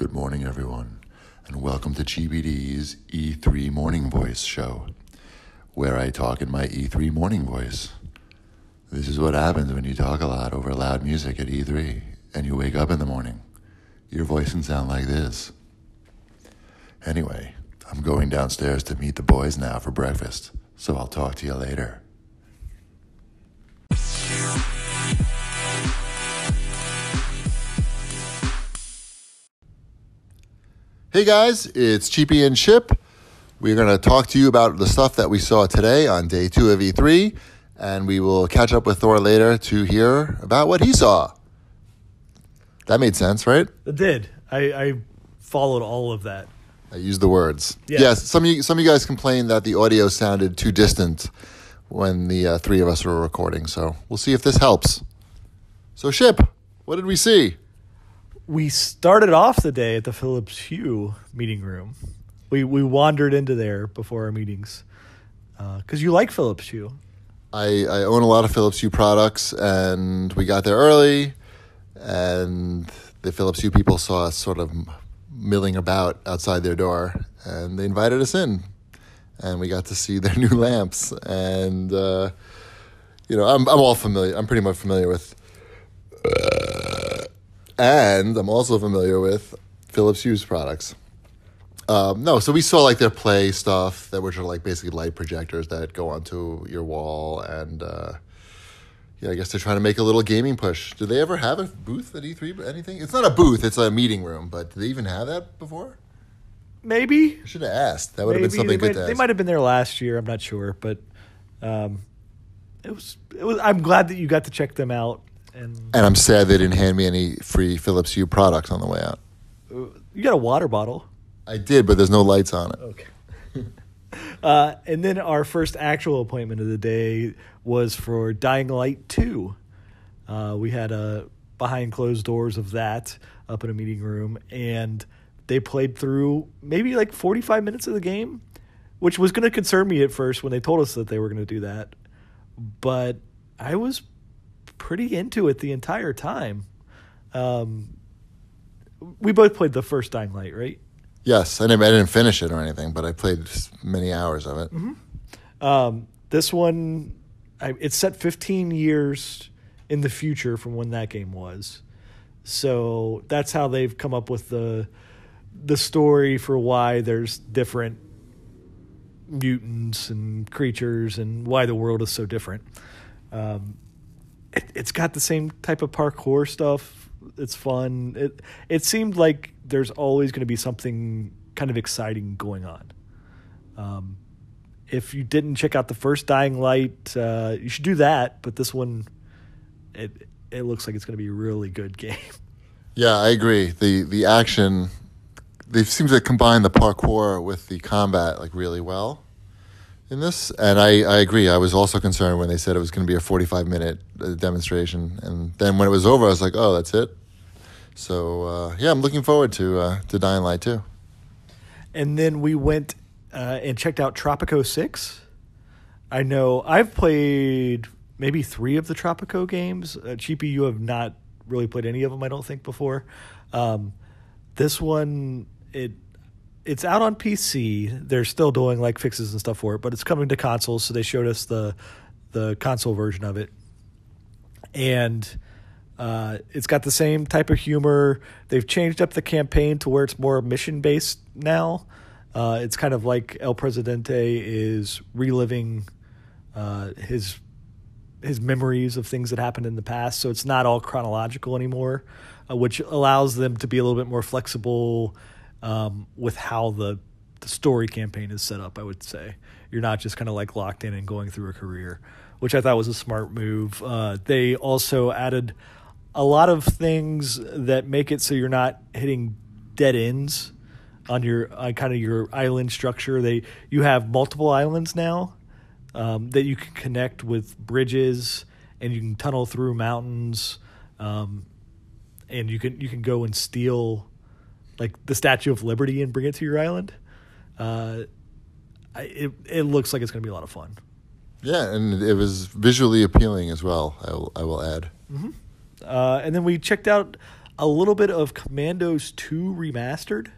Good morning, everyone, and welcome to GBD's E3 Morning Voice show, where I talk in my E3 morning voice. This is what happens when you talk a lot over loud music at E3, and you wake up in the morning. Your voice can sound like this. Anyway, I'm going downstairs to meet the boys now for breakfast, so I'll talk to you later. Hey guys, it's Cheapy and Chip. We're going to talk to you about the stuff that we saw today on day 2 of E3, and we will catch up with Thor later to hear about what he saw. That made sense, right? It did. I followed all of that. I used the words. Yeah. Yes, some of you guys complained that the audio sounded too distant when the three of us were recording, so we'll see if this helps. So, Chip, what did we see? We started off the day at the Philips Hue meeting room. We wandered into there before our meetings because you like Philips Hue. I own a lot of Philips Hue products, and we got there early, and the Philips Hue people saw us sort of milling about outside their door, and they invited us in, and we got to see their new lamps. And I'm all familiar. I'm pretty much familiar with. And I'm also familiar with Philips Hue's products. So we saw like their Play stuff that which are like basically light projectors that go onto your wall, and I guess they're trying to make a little gaming push. Do they ever have a booth at E3? Anything? It's not a booth; it's a meeting room. But did they even have that before? Maybe. I should have asked. That would have been something good to ask. They might have been there last year. I'm not sure, but it was. I'm glad that you got to check them out. And I'm sad they didn't hand me any free Philips Hue products on the way out. You got a water bottle. I did, but there's no lights on it. Okay. And then our first actual appointment of the day was for Dying Light 2. We had a behind closed doors of that up in a meeting room, and they played through maybe like 45 minutes of the game, which was going to concern me at first when they told us that they were going to do that. But I was pretty into it the entire time. We both played the first Dying Light, right? Yes, I didn't finish it or anything, but I played many hours of it. Mm-hmm. This one, it's set 15 years in the future from when that game was. So that's how they've come up with the story for why there's different mutants and creatures and why the world is so different. It's got the same type of parkour stuff. It's fun. It seemed like there's always going to be something kind of exciting going on. If you didn't check out the first Dying Light, you should do that. But this one, it looks like it's going to be a really good game. Yeah, I agree. The action, they seem to combine the parkour with the combat like really well in this, and I agree. I was also concerned when they said it was going to be a 45-minute demonstration, and then when it was over, I was like, "Oh, that's it." So I'm looking forward to Dying Light 2. And then we went and checked out Tropico 6. I know I've played maybe 3 of the Tropico games. Cheapy, you have not really played any of them, I don't think, before. This one, it's out on PC. They're still doing like fixes and stuff for it, but it's coming to consoles. So they showed us the console version of it, and it's got the same type of humor. They've changed up the campaign to where it's more mission based now. It's kind of like El Presidente is reliving his memories of things that happened in the past. So it's not all chronological anymore, which allows them to be a little bit more flexible with how the story campaign is set up, I would say. You're not just kind of like locked in and going through a career, which I thought was a smart move. They also added a lot of things that make it so you're not hitting dead ends on kind of your island structure. You have multiple islands now that you can connect with bridges, and you can tunnel through mountains, and you can go and steal like the Statue of Liberty and bring it to your island. It looks like it's going to be a lot of fun. Yeah, and it was visually appealing as well, I will add. Mm-hmm. And then we checked out a little bit of Commandos 2 Remastered,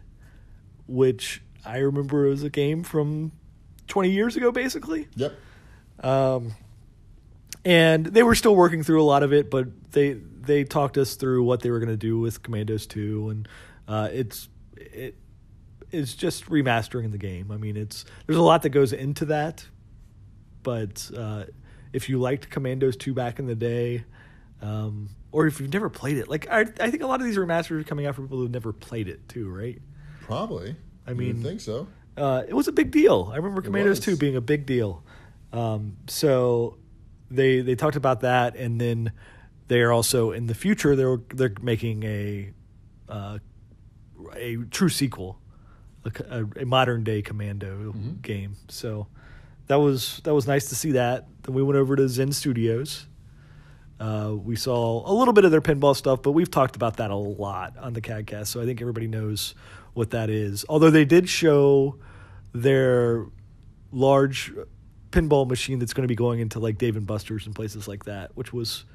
which I remember as a game from 20 years ago, basically. Yep. And they were still working through a lot of it, but they talked us through what they were going to do with Commandos 2, and it's just remastering the game. I mean, there's a lot that goes into that, but if you liked Commandos 2 back in the day, or if you've never played it, like I think a lot of these remasters are coming out for people who've never played it too, right? Probably. I mean, think so. It was a big deal. I remember Commandos 2 being a big deal. So they talked about that, and then they are also in the future they're making a true sequel, a modern day Commando game. So that was nice to see that. Then we went over to Zen Studios. We saw a little bit of their pinball stuff, but we've talked about that a lot on the CAGcast, so I think everybody knows what that is. Although they did show their large pinball machine that's going to be going into like Dave & Buster's and places like that, which was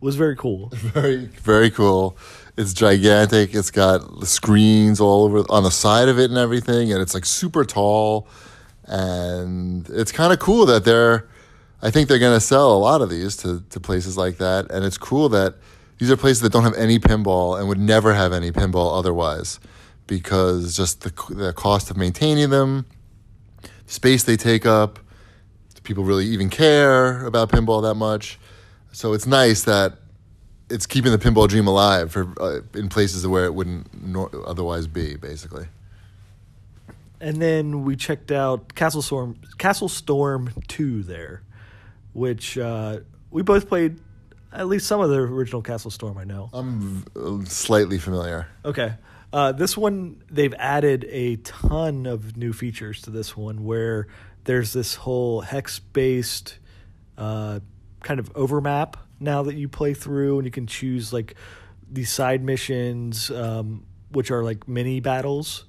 very cool. Very, very cool. It's gigantic. It's got screens all over on the side of it and everything, and it's like super tall. And it's kind of cool that I think they're going to sell a lot of these to places like that. And it's cool that these are places that don't have any pinball and would never have any pinball otherwise, because just the cost of maintaining them, the space they take up, do people really even care about pinball that much? So it's nice that it's keeping the pinball dream alive in places where it wouldn't otherwise be, basically. And then we checked out Castle Storm 2 there, which we both played at least some of the original Castle Storm, I know. I'm slightly familiar. Okay. This one, they've added a ton of new features to this one, where there's this whole hex-based kind of overmap now that you play through, and you can choose like these side missions, which are like mini battles.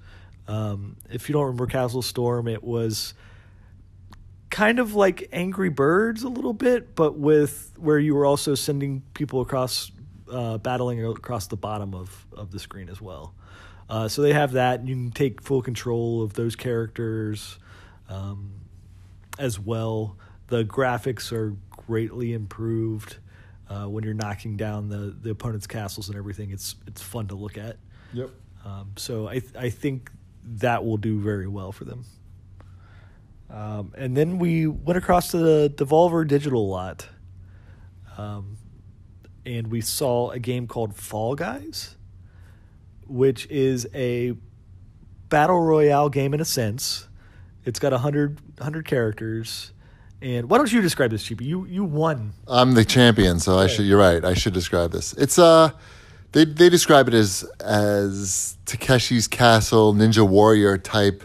If you don't remember Castle Storm, it was kind of like Angry Birds a little bit, but where you were also sending people across, battling across the bottom of the screen as well. So they have that, and you can take full control of those characters as well. The graphics are greatly improved when you're knocking down the opponent's castles and everything. It's fun to look at. Yep. So I think that will do very well for them. And then we went across to the Devolver Digital lot, and we saw a game called Fall Guys, which is a battle royale game in a sense. It's got 100 characters. And why don't you describe this, Cheapy? You won. I'm the champion, so okay. You're right. I should describe this. It's they describe it as Takeshi's Castle, Ninja Warrior type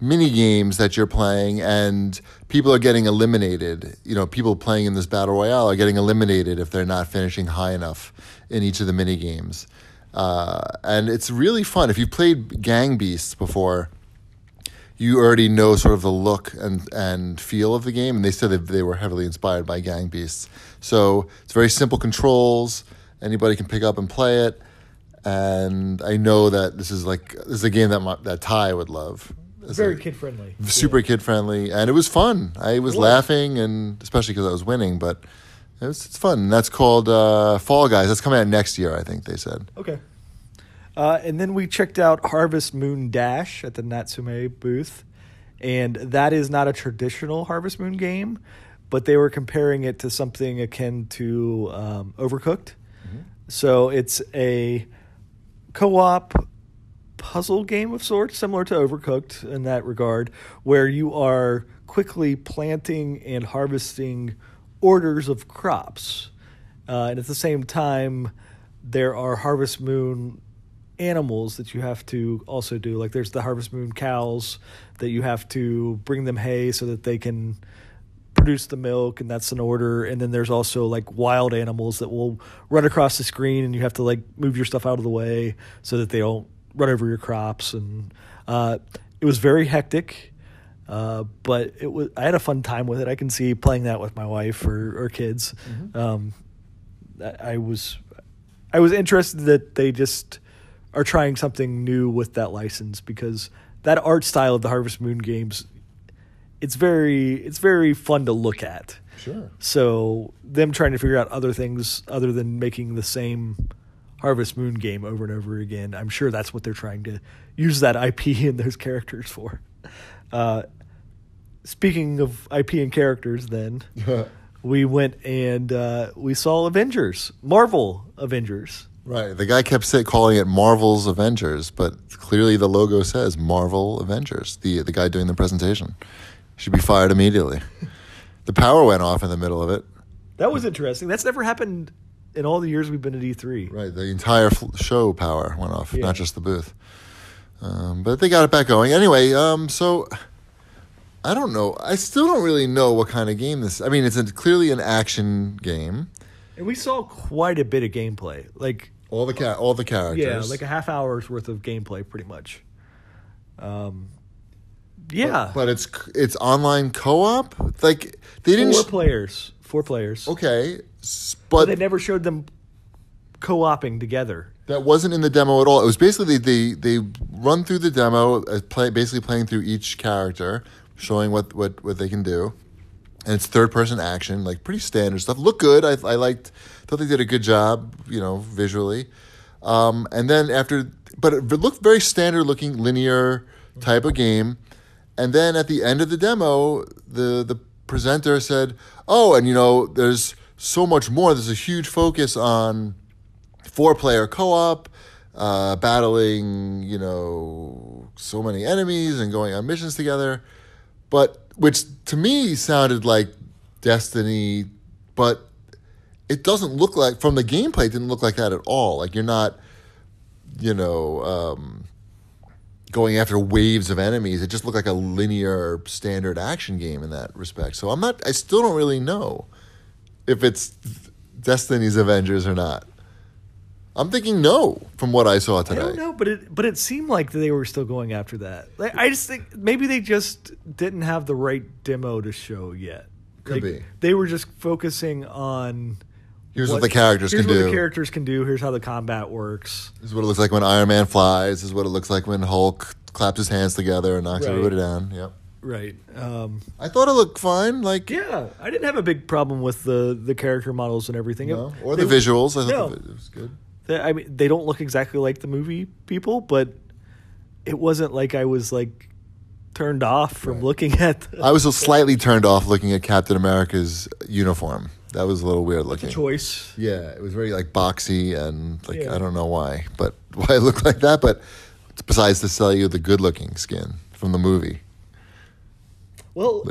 mini games that you're playing, and people are getting eliminated. You know, people playing in this battle royale are getting eliminated if they're not finishing high enough in each of the mini games. And it's really fun. If you've played Gang Beasts before, you already know sort of the look and feel of the game, and they said that they were heavily inspired by Gang Beasts. So it's very simple controls. Anybody can pick up and play it, and I know that this is a game that Ty would love. It's very kid friendly, super kid friendly, and it was fun. I was laughing, and especially because I was winning, but it's fun. And that's called Fall Guys. That's coming out next year, I think they said. Okay. And then we checked out Harvest Moon Dash at the Natsume booth, and that is not a traditional Harvest Moon game, but they were comparing it to something akin to Overcooked. Mm-hmm. So it's a co-op puzzle game of sorts, similar to Overcooked in that regard, where you are quickly planting and harvesting orders of crops. And at the same time, there are Harvest Moon animals that you have to also do. Like there's the Harvest Moon cows that you have to bring them hay so that they can produce the milk, and that's an order. And then there's also like wild animals that will run across the screen, and you have to like move your stuff out of the way so that they don't run over your crops. And it was very hectic, but I had a fun time with it. I can see playing that with my wife or kids. Mm-hmm. I I was interested that they just are trying something new with that license, because that art style of the Harvest Moon games, it's very fun to look at. Sure. So them trying to figure out other things other than making the same Harvest Moon game over and over again, I'm sure that's what they're trying to use that IP and those characters for. Speaking of IP and characters, then we went and we saw Avengers, Marvel Avengers. Right. The guy kept calling it Marvel's Avengers, but clearly the logo says Marvel Avengers. The guy doing the presentation should be fired immediately. The power went off in the middle of it. That was interesting. That's never happened in all the years we've been at E3. Right. The entire show power went off, not just the booth. But they got it back going. Anyway, so I don't know. I still don't really know what kind of game this is. I mean, it's clearly an action game. And we saw quite a bit of gameplay. Like all the characters. Yeah, like a half hour's worth of gameplay, pretty much. Yeah, but it's online co-op. Like they didn't. 4 players. Okay, but they never showed them co-oping together. That wasn't in the demo at all. It was basically they run through the demo, basically playing through each character, showing what they can do, and it's third person action, like pretty standard stuff. Looked good. I thought they did a good job, visually. And then but it looked very standard looking, linear type of game. And then at the end of the demo, the presenter said, "Oh, and there's so much more. There's a huge focus on 4-player co-op, battling, so many enemies and going on missions together." But which to me sounded like Destiny, but it doesn't look like, from the gameplay, it didn't look like that at all. Like you're not, going after waves of enemies. It just looked like a linear standard action game in that respect. So I still don't really know if it's Destiny's Avengers or not. I'm thinking no from what I saw today. I don't know, but it seemed like they were still going after that. Like, I just think maybe they just didn't have the right demo to show yet. Could be. They were just focusing on here's what the characters can do. Here's what the characters can do. Here's how the combat works. This is what it looks like when Iron Man flies. This is what it looks like when Hulk claps his hands together and knocks everybody down. Yep. Right. I thought it looked fine. Like, yeah, I didn't have a big problem with the character models and everything. No, or the visuals. I thought it was good. I mean, they don't look exactly like the movie people, but it wasn't like I was like turned off from looking at. I was slightly turned off looking at Captain America's uniform. That was a little weird looking. Choice. Yeah, it was very like boxy and like I don't know why it looked like that. But besides to sell you the good looking skin from the movie. Well,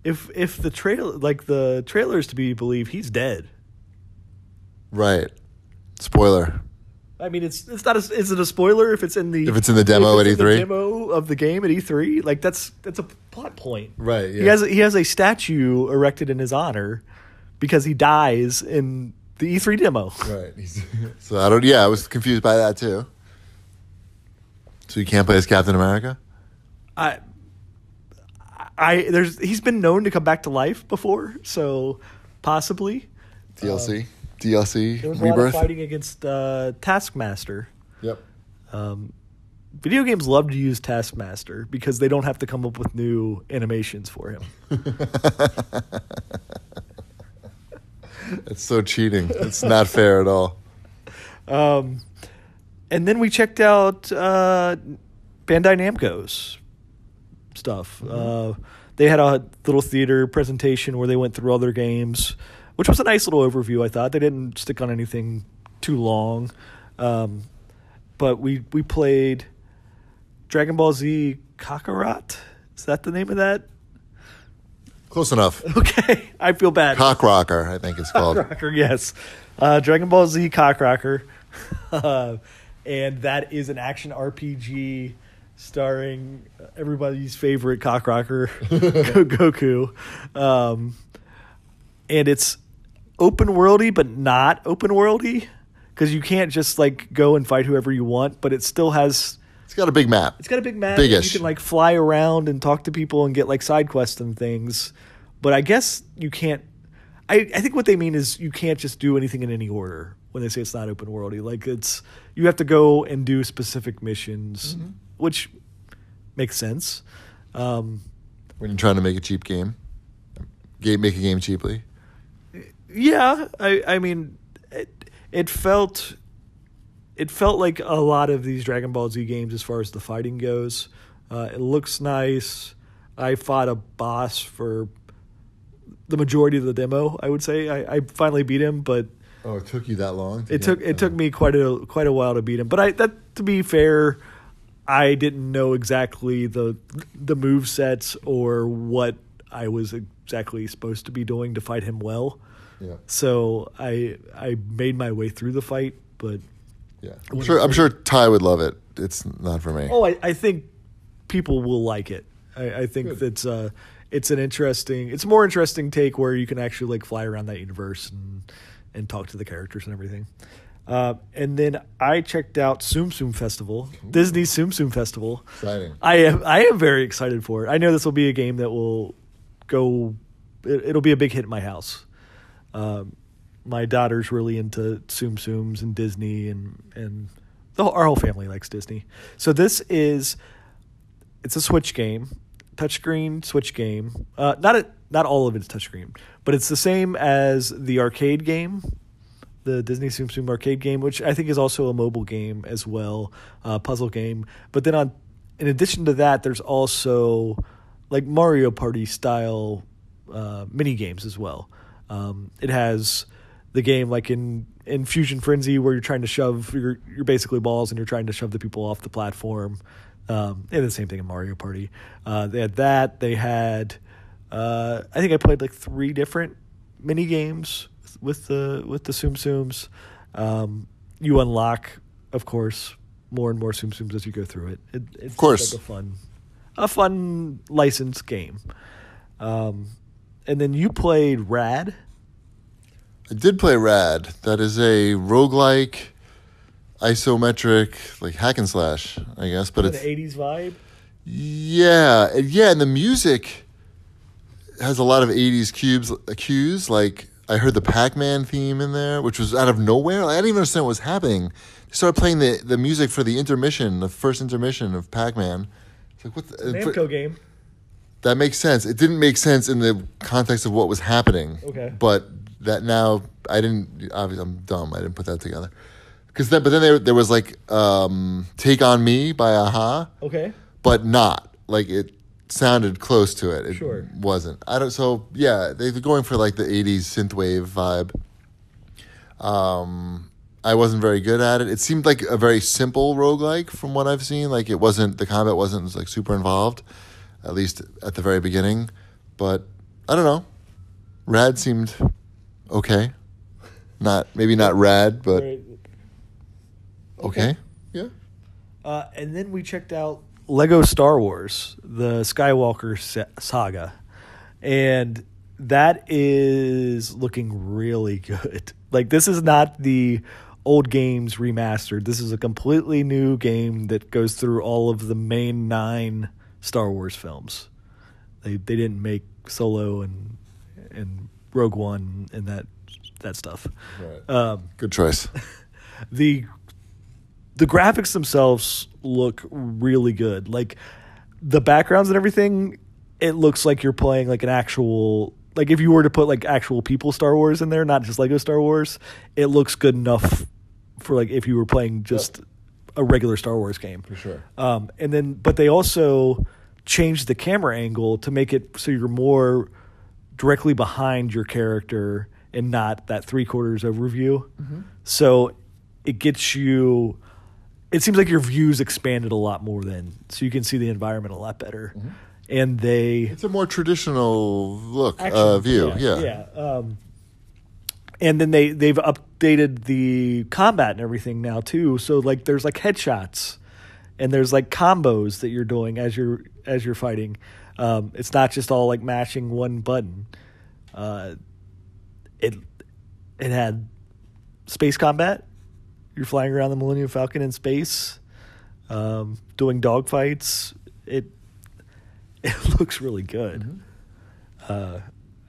if the trailer is to be believed, he's dead. Right. Spoiler. I mean, is it a spoiler if it's in the demo at E3? The demo of the game at E3, like that's a plot point, right? Yeah. He has a statue erected in his honor because he dies in the E3 demo. Right. So I was confused by that too. So you can't play as Captain America? He's been known to come back to life before, so possibly DLC. There was Rebirth. A lot of fighting against Taskmaster. Yep. Video games love to use Taskmaster because they don't have to come up with new animations for him. It's so cheating. It's not fair at all. And then we checked out Bandai Namco's stuff. They had a little theater presentation where they went through all their games, which was a nice little overview, I thought. They didn't stick on anything too long. But we played Dragon Ball Z Kakarot. Is that the name of that? Close enough. Okay. I feel bad. Cockrocker, I think it's called. Cockrocker, yes. Dragon Ball Z Cockrocker. And that is an action RPG starring everybody's favorite Cockrocker, Goku. And it's open worldy, but not open worldy, because you can't just like go and fight whoever you want. But it still has. It's got a big map. Biggish. You can like fly around and talk to people and get like side quests and things. But I guess you can't. I think what they mean is you can't just do anything in any order. when they say it's not open worldy. Like you have to go and do specific missions, which makes sense. When you're trying to make a cheap game, make a game cheaply. Yeah, I mean, it felt like a lot of these Dragon Ball Z games as far as the fighting goes. It looks nice. I fought a boss for the majority of the demo, I would say. I finally beat him, but it took you that long? It took me quite a while to beat him. But to be fair, I didn't know exactly the move sets or what I was exactly supposed to be doing to fight him well. Yeah. So I made my way through the fight, but yeah, I'm sure Ty would love it. It's not for me. Oh, I think people will like it. I think that's it's a more interesting take where you can actually like fly around that universe and talk to the characters and everything. And then I checked out Tsum Tsum Festival, Disney's Tsum Tsum Festival. Exciting. I am very excited for it. I know this will be a game that will go. It'll be a big hit in my house. My daughter's really into Tsum Tsums and Disney, and our whole family likes Disney. So it's a Switch game, touchscreen Switch game. Not all of it's touchscreen, but it's the same as the arcade game, the Disney Tsum Tsum arcade game, which I think is also a mobile game as well, puzzle game. But then in addition to that, there's also like Mario Party style mini games as well. It has the game like in Fusion Frenzy where you're trying to shove you're basically balls and you're trying to shove the people off the platform. And the same thing in Mario Party. They had that. They had I think I played like 3 different mini games with the Tsum Tsums. You unlock, of course, more and more Tsum Tsums as you go through it. It's of course, like a fun licensed game. And then you played Rad. I did play Rad. That is a roguelike, isometric, like hack and slash, I guess. But it's an 80s vibe. Yeah, and the music has a lot of 80s cues. Like I heard the Pac-Man theme in there, which was out of nowhere. I didn't even understand what was happening. They started playing the music for the first intermission of Pac-Man. It's like, what the Namco game. That makes sense. It didn't make sense in the context of what was happening. Okay. But that now, obviously I'm dumb. I didn't put that together. But then there was like Take On Me by Aha. Okay. But not. Like it sounded close to it. Sure. Wasn't. They're going for like the 80s synthwave vibe. I wasn't very good at it. It seemed like a very simple roguelike from what I've seen. Like the combat wasn't like super involved, at least at the very beginning. But I don't know. Rad seemed okay. Maybe not rad, but okay. Yeah. And then we checked out Lego Star Wars, the Skywalker saga. And that is looking really good. Like, this is not the old games remastered. This is a completely new game that goes through all of the main 9 Star Wars films. They didn't make Solo and Rogue One and that stuff. Right. Good choice. The graphics themselves look really good. Like the backgrounds and everything, it looks like you're playing like an actual, like if you were to put like actual people Star Wars in there, not just Lego Star Wars, it looks good enough for like if you were playing just a regular Star Wars game. For sure. But they also changed the camera angle to make it so you're more directly behind your character and not that 3/4 overview. Mm-hmm. So it gets you. It seems like your view's expanded a lot more then, so you can see the environment a lot better. Mm-hmm. And it's a more traditional look view. Yeah. And then they've updated the combat and everything now too. So like there's like headshots, and there's like combos that you're doing as you're fighting. It's not just all like mashing one button. It had space combat. You're flying around the Millennium Falcon in space, doing dogfights. It looks really good. Mm-hmm.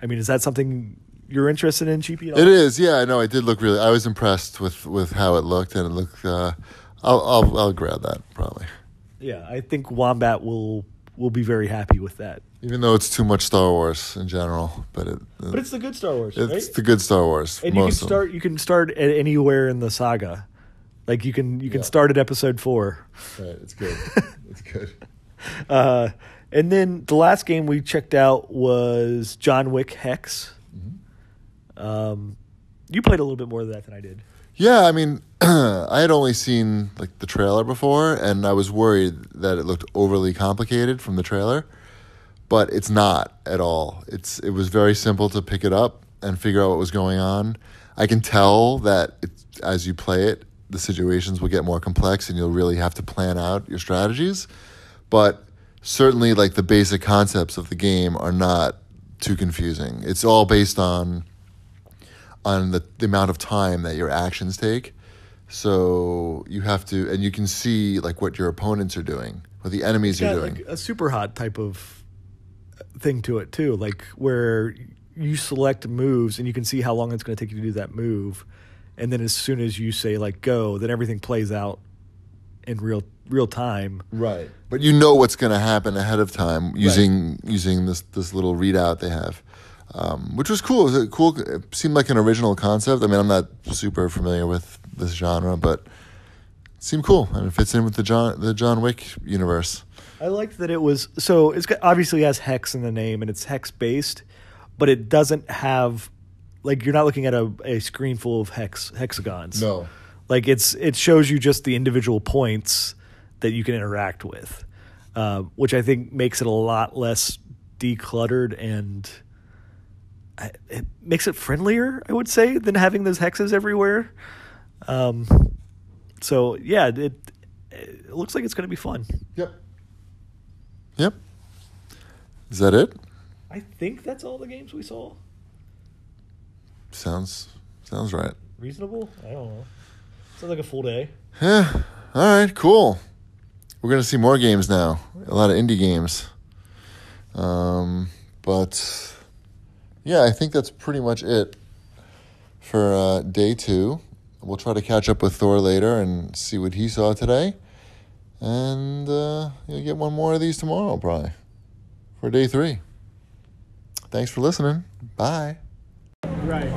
I mean, is that something you're interested in Cheapy at all? It is, yeah. I know. It did look really. I was impressed with how it looked, and it looked. I'll grab that probably. Yeah, I think Wombat will be very happy with that. Even though it's too much Star Wars in general, but it's the good Star Wars. It's right? the good Star Wars. And you can start at anywhere in the saga. Like you can start at episode 4. Right, it's good. It's good. And then the last game we checked out was John Wick Hex. Mm-hmm. You played a little bit more of that than I did. Yeah, I mean, I had only seen like the trailer before, and I was worried that it looked overly complicated from the trailer, but it's not at all. It was very simple to pick it up and figure out what was going on. I can tell that as you play it, the situations will get more complex, and you'll really have to plan out your strategies. But certainly, like the basic concepts of the game are not too confusing. It's all based on the amount of time that your actions take. So you have to, and you can see like what your opponents are doing, what the enemies are doing. Like a super hot type of thing to it too, like where you select moves and you can see how long it's going to take you to do that move, and then as soon as you say like go, then everything plays out in real time. Right. But you know what's going to happen ahead of time using this little readout they have. Which was cool. It seemed like an original concept. I mean, I'm not super familiar with this genre, but it seemed cool, and it fits in with the John Wick universe. I liked that it was so. It's obviously has hex in the name, and it's hex based, but it doesn't have like you're not looking at a screen full of hexagons. No, like it shows you just the individual points that you can interact with, which I think makes it a lot less decluttered and. It makes it friendlier, I would say, than having those hexes everywhere. So yeah, it looks like it's going to be fun. Yep. Is that it? I think that's all the games we saw. Sounds right. Reasonable? I don't know. Sounds like a full day. Yeah. All right. Cool. We're going to see more games now. A lot of indie games. But. Yeah, I think that's pretty much it for day 2. We'll try to catch up with Thor later and see what he saw today. And you'll get one more of these tomorrow, probably, for day 3. Thanks for listening. Bye. Right.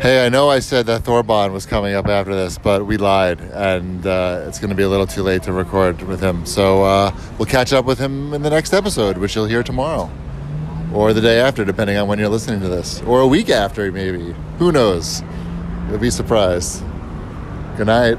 Hey, I know I said that Thorbond was coming up after this, but we lied, and it's going to be a little too late to record with him. So we'll catch up with him in the next episode, which you'll hear tomorrow. Or the day after, depending on when you're listening to this. Or a week after, maybe. Who knows? You'll be surprised. Good night.